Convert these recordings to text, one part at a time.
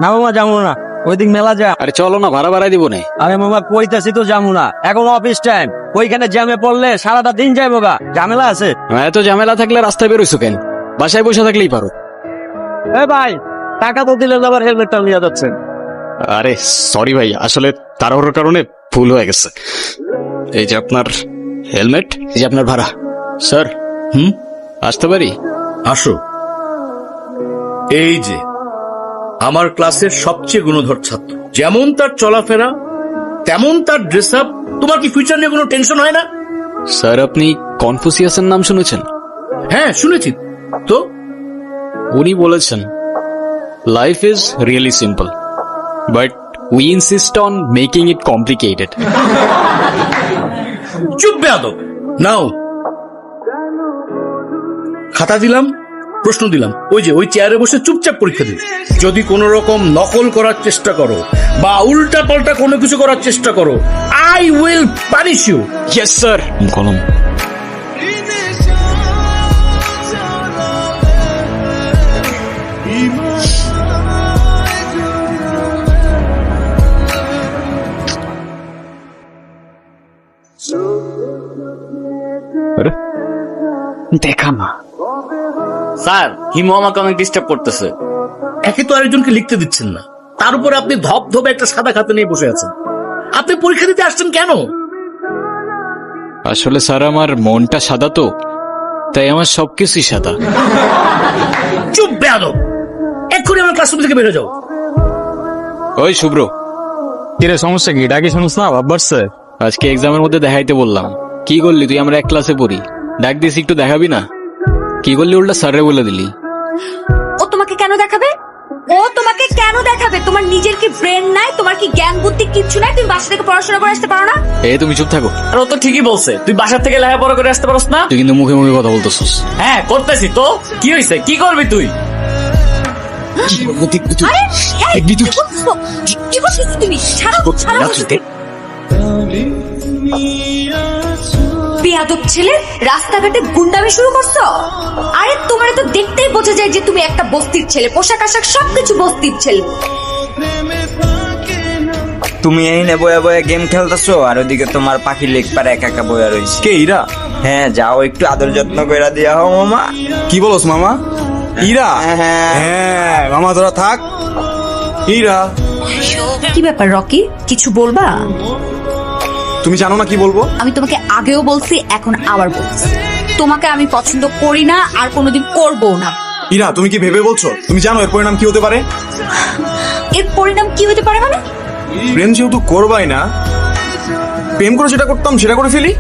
না মামা যাবো না, ওইদিক মেলা যা। আরে চলো না, ভাড়া বাড়াই দিব না। আরে মামা কইতাছি তো যাবো না, এখন অফিস টাইম, ওইখানে জ্যামে পড়লে সারাটা দিন যাইবো গা, ঝামেলা আছে। এত ঝামেলা থাকলে রাস্তায় বেরোইছো কেন? বাসায় বসে থাকলেই পারো। এ ভাই, টাকা তো দিলেন, আবার হেলমেটটা নিয়ে যাচ্ছেন। আরে সরি ভাই, আসলে তাড়াহুড়োর কারণে ভুল হয়ে গেছে। এই যে আপনার হেলমেট, এই যে আপনার ভাড়া। স্যার আসতে পারি? আসো। এই যে আমার ক্লাসের সবচেয়ে গুণধর ছাত্র, যেমন তার চলাফেরা তেমন তার ড্রেস আপ। তোমার কি ফিউচার নিয়ে কোনো টেনশন হয় না? স্যার আপনি কনফুসিয়াসের নাম শুনেছেন? হ্যাঁ শুনেছি তো। উনি বলেছেন life is really simple but we insist on making it complicated. চুপ বেয়াদব। নাও খাতা দিলাম, প্রশ্ন দিলাম, ওই চেয়ারে বসে চুপচাপ পরীক্ষা দিবে। যদি কোনো রকম নকল করার চেষ্টা করো বা উল্টা পাল্টা কোনো কিছু করার চেষ্টা করো, I will punish you. Yes sir. কলম। দেখা না স্যার, হিমু আমাকে অনেক ডিস্টার্ব করতেছে। একে তো আরেকজনকে লিখতে দিচ্ছেন না, তার উপর আপনি ধপধপে একটা সাদা খাতা নিয়ে বসে আছেন। আপনি পরীক্ষা দিতে আসছেন কেন? আসলে স্যার আমার মনটা সাদা তো, তাই আমার সবকিছুই সাদা। চুপ বেয়াদব, এক্ষুনি আমার ক্লাসরুম থেকে বেরো যাও। ওই শুভ্র, কিরে সমস্যা কি? ডাকি শুনুস না, ভাব বাড়ছে। আজকে এক্সামের মধ্যে দেখাইতে বললাম, কি করলি তুই? আমরা এক ক্লাসে পড়ি, ডাক দিস একটু দেখাবি না? কি করলি উল্টা স্যারে বলে দিলি। ও তোমাকে কেন দেখাবে? ও তোমাকে কেন দেখাবে? তোমার নিজের কি ব্রেন নাই? তোমার কি জ্ঞান বুদ্ধি কিচ্ছু নাই? তুমি বাসা থেকে পড়াশোনা করে আসতে পারো না? তুমি চুপ থাকো। আর ও তো ঠিকই বলছে, তুই বাসার থেকে লেখাপড়া করে আসতে পারস না। তুই কিন্তু মুখে মুখে কথা বলতেছিস। হ্যাঁ করতেছি তো, কি হয়েছে? কি করবি তুই? আরে, এই, কি করছো? কি করছো তুমি? ছাড়ো, ছাড়ো। বেয়াদব ছেলে, রাস্তাঘাটে গুন্ডামি শুরু করছো? আরে তোমার তো দেখতেই বোঝা যায় যে তুমি একটা বস্তির ছেলে, পোশাক আশাক সবকিছু বস্তির ছেলে। তুমি এই নে বয়া বয়া গেম খেলতেছো, আর ওদিকে তোমার পাখি লেগ পারে একা একা বয়া রয়েছে। কে ইরা? হ্যাঁ যাও, একটু আদর যত্ন করে দিয়া হও মামা। কি বলস মামা? ইরা? হ্যাঁ। হ্যাঁ মামা তোরা থাক। ইরা, কি ব্যাপার রকি, কিছু বলবা? তুমি জানো না কি বলবো? আমি তোমাকে আগেও বলছি, এখন আবার বলছি, তোমাকে আমি পছন্দ করি না আর কোনোদিন করবো না। ইরা তুমি কি ভেবে বলছো? তুমি জানো এর পরিণাম কি হতে পারে? এর পরিণাম কি হতে পারে মানে? প্রেম যেহেতু করবাই না, প্রেম করে যেটা করতাম সেটা করে ফেলি।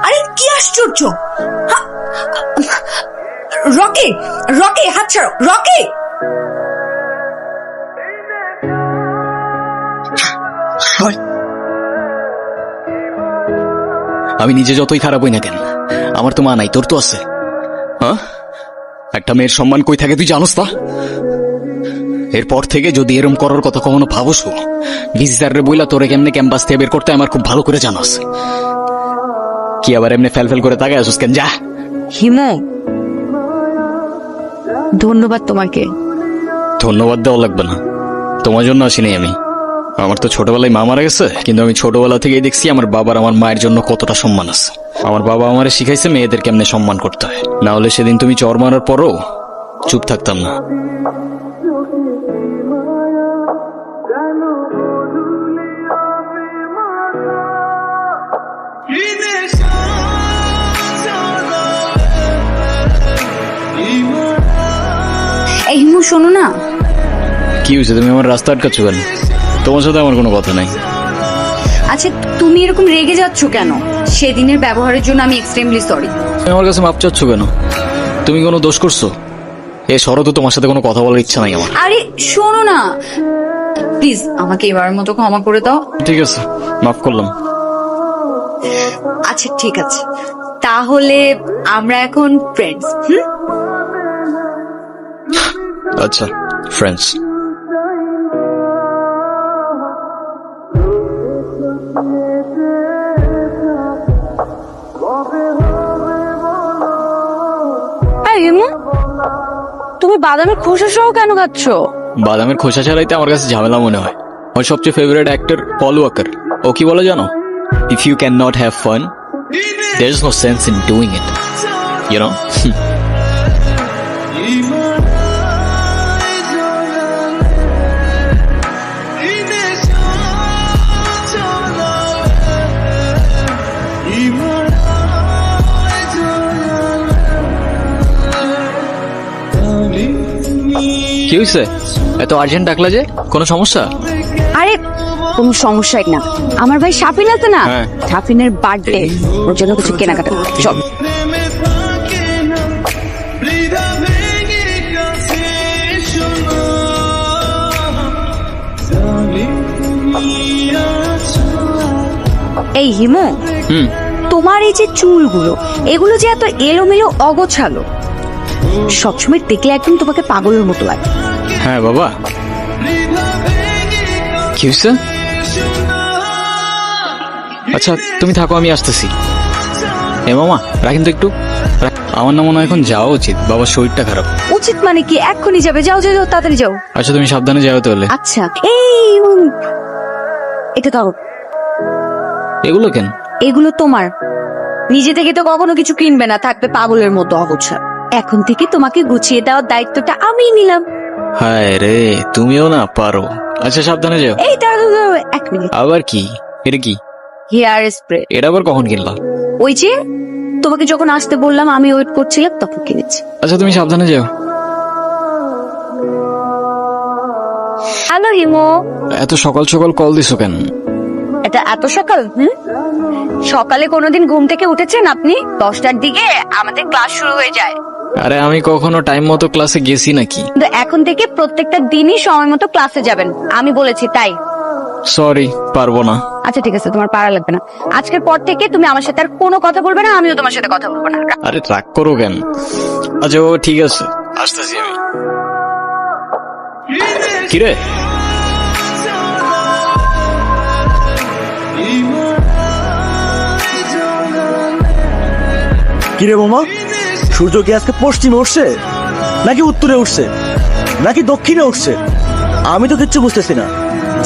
আরে কি আশ্চর্য! হা- রকি, রকি হাত ছাড়ো, রকি! আমি নিজে যতই খারাপ হই না কেন, আমার তো মা নাই, তোর তো আছে। হ্যাঁ, একটা মেয়ের সম্মান কই থাকে তুই জানোস তা? এরপর থেকে যদি এরম করার কথা কখনো ভাবস, ভিসি স্যারের বইলা তোরে কেমনে ক্যাম্পাস থেকে বের করতে আমার খুব ভালো করে জানোস। কি আবার এমনি ফেল ফেল করে তাকায় আসুস কেন? যা। হিমু, ধন্যবাদ তোমাকে। ধন্যবাদ দেওয়া লাগবে না, তোমার জন্য আসিনি আমি। আমার তো ছোটবেলায় মা মারা গেছে, কিন্তু আমি ছোটবেলা থেকেই দেখছি আমার বাবার আমার মায়ের জন্য কতটা সম্মান আছে। আমার বাবা আমারে শিখাইছে মেয়েদের কেমনে সম্মান করতে হয়, না হলে সেদিন তুমি চর মারার পরও চুপ থাকতাম না। এই হিমু শোনো না। কি হয়েছে? তুমি আমার রাস্তা আটকাচ্ছ কেন? তোমার সাথে আমার কোনো কথা নাই। আচ্ছা তুমি এরকম রেগে যাচ্ছ কেন? সেদিনের ব্যবহারের জন্য আমি এক্সট্রিমলি সরি। তুমি আমার কাছে মাপ চাচ্ছ কেন? তুমি কোনো দোষ করছো? এ শরৎ, তোমার সাথে কোনো কথা বলার ইচ্ছা নাই আমার। আরে শোনো না প্লিজ, আমাকে এবারের মতো ক্ষমা করে দাও। ঠিক আছে, মাফ করলাম। আচ্ছা ঠিক আছে, তাহলে আমরা এখন ফ্রেন্ডস। আচ্ছা, ফ্রেন্ডস। হিমু, তুমি বাদামের খোসা সহ কেন খাচ্ছ? বাদামের খোসা ছাড়াইতে আমার কাছে ঝামেলা মনে হয়। আমার সবচেয়ে ফেভারিট অ্যাক্টর পল ওয়াকার, ও কি বলে জানো? If you can not have fun, there is no sense in doing it, you know. কি হয়েছে? এত আর্জেন্ট ডাকলা যে? কোনো সমস্যা? আরে কোনো সমস্যাই না, আমার ভাই শাফিন আছে না, হ্যাঁ। শাফিনের বার্থডে, ওর জন্য কিছু কেনাকাটা করতে। চল। এই হিমু, হুম। তোমার এই যে চুলগুলো, এগুলো যে এত এলোমেলো অগোছালো, সবসময় দেখলে একদম তোমাকে পাগলের মতো লাগে। হ্যাঁ বাবা, কি হয়েছে? আচ্ছা তুমি থাকো, আমি আসতেছি। এ মামা রাখেন তো একটু। আমার না মনে হয় এখন যাওয়া উচিত, বাবার শরীরটা খারাপ। উচিত মানে কি? এক্ষুনি যাবে? যাও যাও যাও, তাড়াতাড়ি যাও। আচ্ছা তুমি সাবধানে যাও তাহলে। আচ্ছা এটা ধরো। এগুলো কেন? এগুলো তোমার, নিজে থেকে তো কখনো কিছু কিনবে না, থাকবে পাগলের মতো অগোছালো। এখন থেকে তোমাকে গুছিয়ে দেওয়ার দায়িত্বটা আমিই নিলাম। হায় রে, তুমিও না পারো। আচ্ছা সাবধানে যাও। এই দাঁড়াও দাঁড়াও, 1 মিনিট। আবার কি? এটা কি? Hair spray. এটা আবার কখন কিনলা? ওই যে তোমাকে যখন আসতে বললাম, আমি ওয়েট করছিলাম, তখন কিনেছি। আচ্ছা তুমি সাবধানে যাও। হ্যালো হিমো। এত সকাল সকাল কল দিছো কেন? এটা এত সকাল? সকালে কোনোদিন ঘুম থেকে উঠেছেন আপনি? 10টার দিকে আমাদের ক্লাস শুরু হয়ে যায়। আরে আমি কখনো টাইম মতো ক্লাসে গেছি নাকি? কিন্তু এখন থেকে প্রত্যেকটা দিনই সময় মতো ক্লাসে যাবেন, আমি বলেছি তাই। সরি, পারবো না। আচ্ছা ঠিক আছে, তোমার পারা লাগবে না। আজকের পর থেকে তুমি আমার সাথে আর কোনো কথা বলবে না, আমিও তোমার সাথে কথা বলবো না। আরে রাগ করো কেন? আচ্ছা ও ঠিক আছে, আসতেছি আমি। কিরে? কিরে বোমা, সূর্য কি আজকে পশ্চিমে উঠছে নাকি উত্তরে উঠছে নাকি দক্ষিণে উঠছে? আমি তো কিচ্ছু বুঝতেছি না।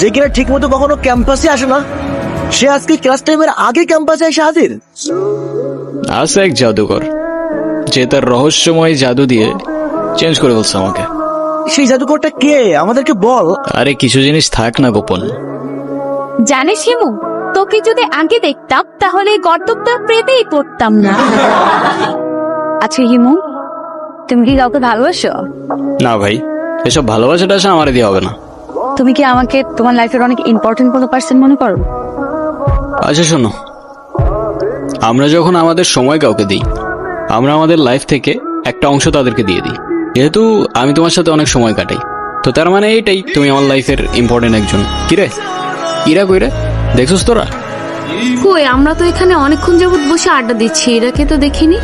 যে কিনা ঠিক মতো কখনো ক্যাম্পাসে আসে না, সে আজকে ক্লাস টাইমের আগে ক্যাম্পাসে এসে হাজির। আছে এক জাদুকর, যে তার রহস্যময় জাদু দিয়ে চেঞ্জ করে বলছে আমাকে। সেই জাদুকরটা কে? আমাদেরকে বল। আরে কিছু জিনিস থাক না গোপন। জানিস হিমু, তোকে যদি আগে দেখতাম তাহলে গর্তটা প্রেমেই পড়তাম না। আচ্ছা হিমু, তুমি কি কাউকে ভালোবাসো? না ভাই, এসব ভালোবাসাটা আসে আমারে দিয়ে হবে না। তুমি কি আমাকে তোমার লাইফের অনেক ইম্পর্টেন্ট কোনো পার্সন মনে করো? আচ্ছা শোনো, আমরা যখন আমাদের সময় কাউকে দিই, আমরা আমাদের লাইফ থেকে একটা অংশ তাদেরকে দিয়ে দিই। যেহেতু আমি তোমার সাথে অনেক সময় কাটাই, তো তার মানে এইটাই তুমি আমার লাইফের ইম্পর্টেন্ট একজন। কিরে ইরা কইরে দেখছিস তোরা? কই, আমরা তো এখানে অনেকক্ষণ যাবত বসে আড্ডা দিচ্ছি, এরাকে তো দেখিনি।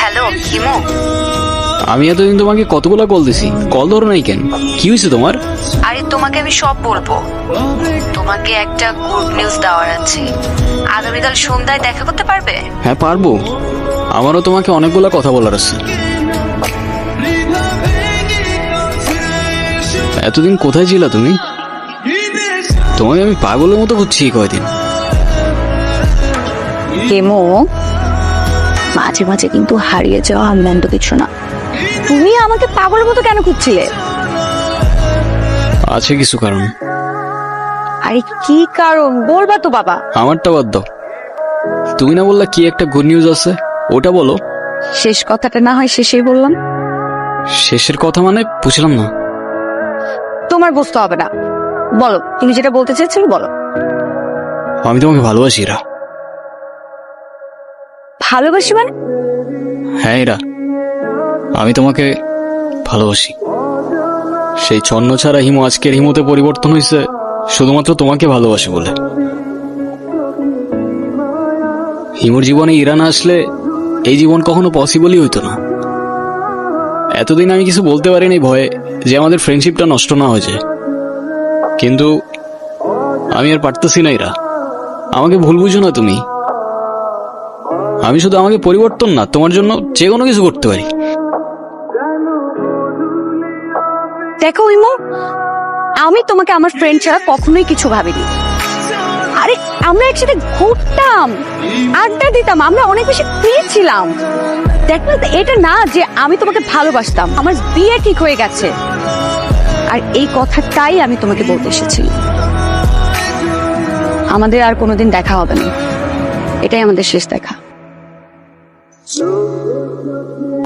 হ্যালো হিমু। আমি এতদিন তোমাকে কতগুলা কল দিছি, কল ধরো নাই কেন? কি হয়েছে তোমার? আরে তোমাকে আমি সব বলবো। তোমাকে একটা গুড নিউজ দেওয়ার আছে। আগামীকাল সন্ধ্যায় দেখা করতে পারবে? হ্যাঁ পারবো, আমারও তোমাকে অনেকগুলা কথা বলার আছে। এতদিন কোথায় ছিলা তুমি? তোমাকে আমি পাগলের মতো খুঁজছি কয়দিন। হিমু, মাঝে মাঝে কিন্তু হারিয়ে যাওয়া মন্দ কিছু না। তুমি আমাকে পাগলের মতো কেন খুঁজছিলে? আছে কিছু কারণ। আরে কি কারণ বলবা তো বাবা। আমারটা বাদ দাও, তুমি না বললা কি একটা গুড নিউজ আছে, ওটা বলো। শেষ কথাটা না হয় শেষেই বললাম। শেষের কথা মানে বুঝলাম না। তোমার বুঝতে হবে না, বলো তুমি যেটা বলতে চেয়েছিলে বলো। আমি তোমাকে ভালোবাসি ইরা। ভালোবাসি মানে? হ্যাঁ ইরা, আমি তোমাকে ভালোবাসি। সেই ছন্ন ছাড়া হিমু আজকের হিমুতে পরিবর্তন হয়েছে শুধুমাত্র তোমাকে ভালোবাসে বলে। হিমুর জীবনে ইরান আসলে এই জীবন কখনো পসিবলই হইতো না। এতদিন আমি কিছু বলতে পারিনি ভয়ে যে আমাদের ফ্রেন্ডশিপটা নষ্ট না হয়ে যায়, কিন্তু আমি আর পারতেছি না। ইরা, আমাকে ভুল বুঝো না তুমি। আমি শুধু আমাকে পরিবর্তন না, তোমার জন্য যে কোনো কিছু করতে পারি। দেখো হিমু, আমি তোমাকে আমার ফ্রেন্ড ছাড়া কখনোই কিছু ভাবিনি। আরে আমরা একসাথে ঘুরতাম, আড্ডা দিতাম, আমরা অনেক বেশি ফ্রি ছিলাম। দেখো এটা না যে আমি তোমাকে ভালোবাসতাম, আমার বিয়ে ঠিক হয়ে গেছে। আর এই কথাটাই আমি তোমাকে বলতে এসেছি, আমাদের আর কোনোদিন দেখা হবে না, এটাই আমাদের শেষ দেখা।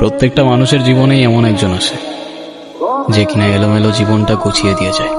প্রত্যেকটা মানুষের জীবনেই এমন একজন আসে যে কিনা এলোমেলো জীবনটা গুছিয়ে দিয়ে যায়।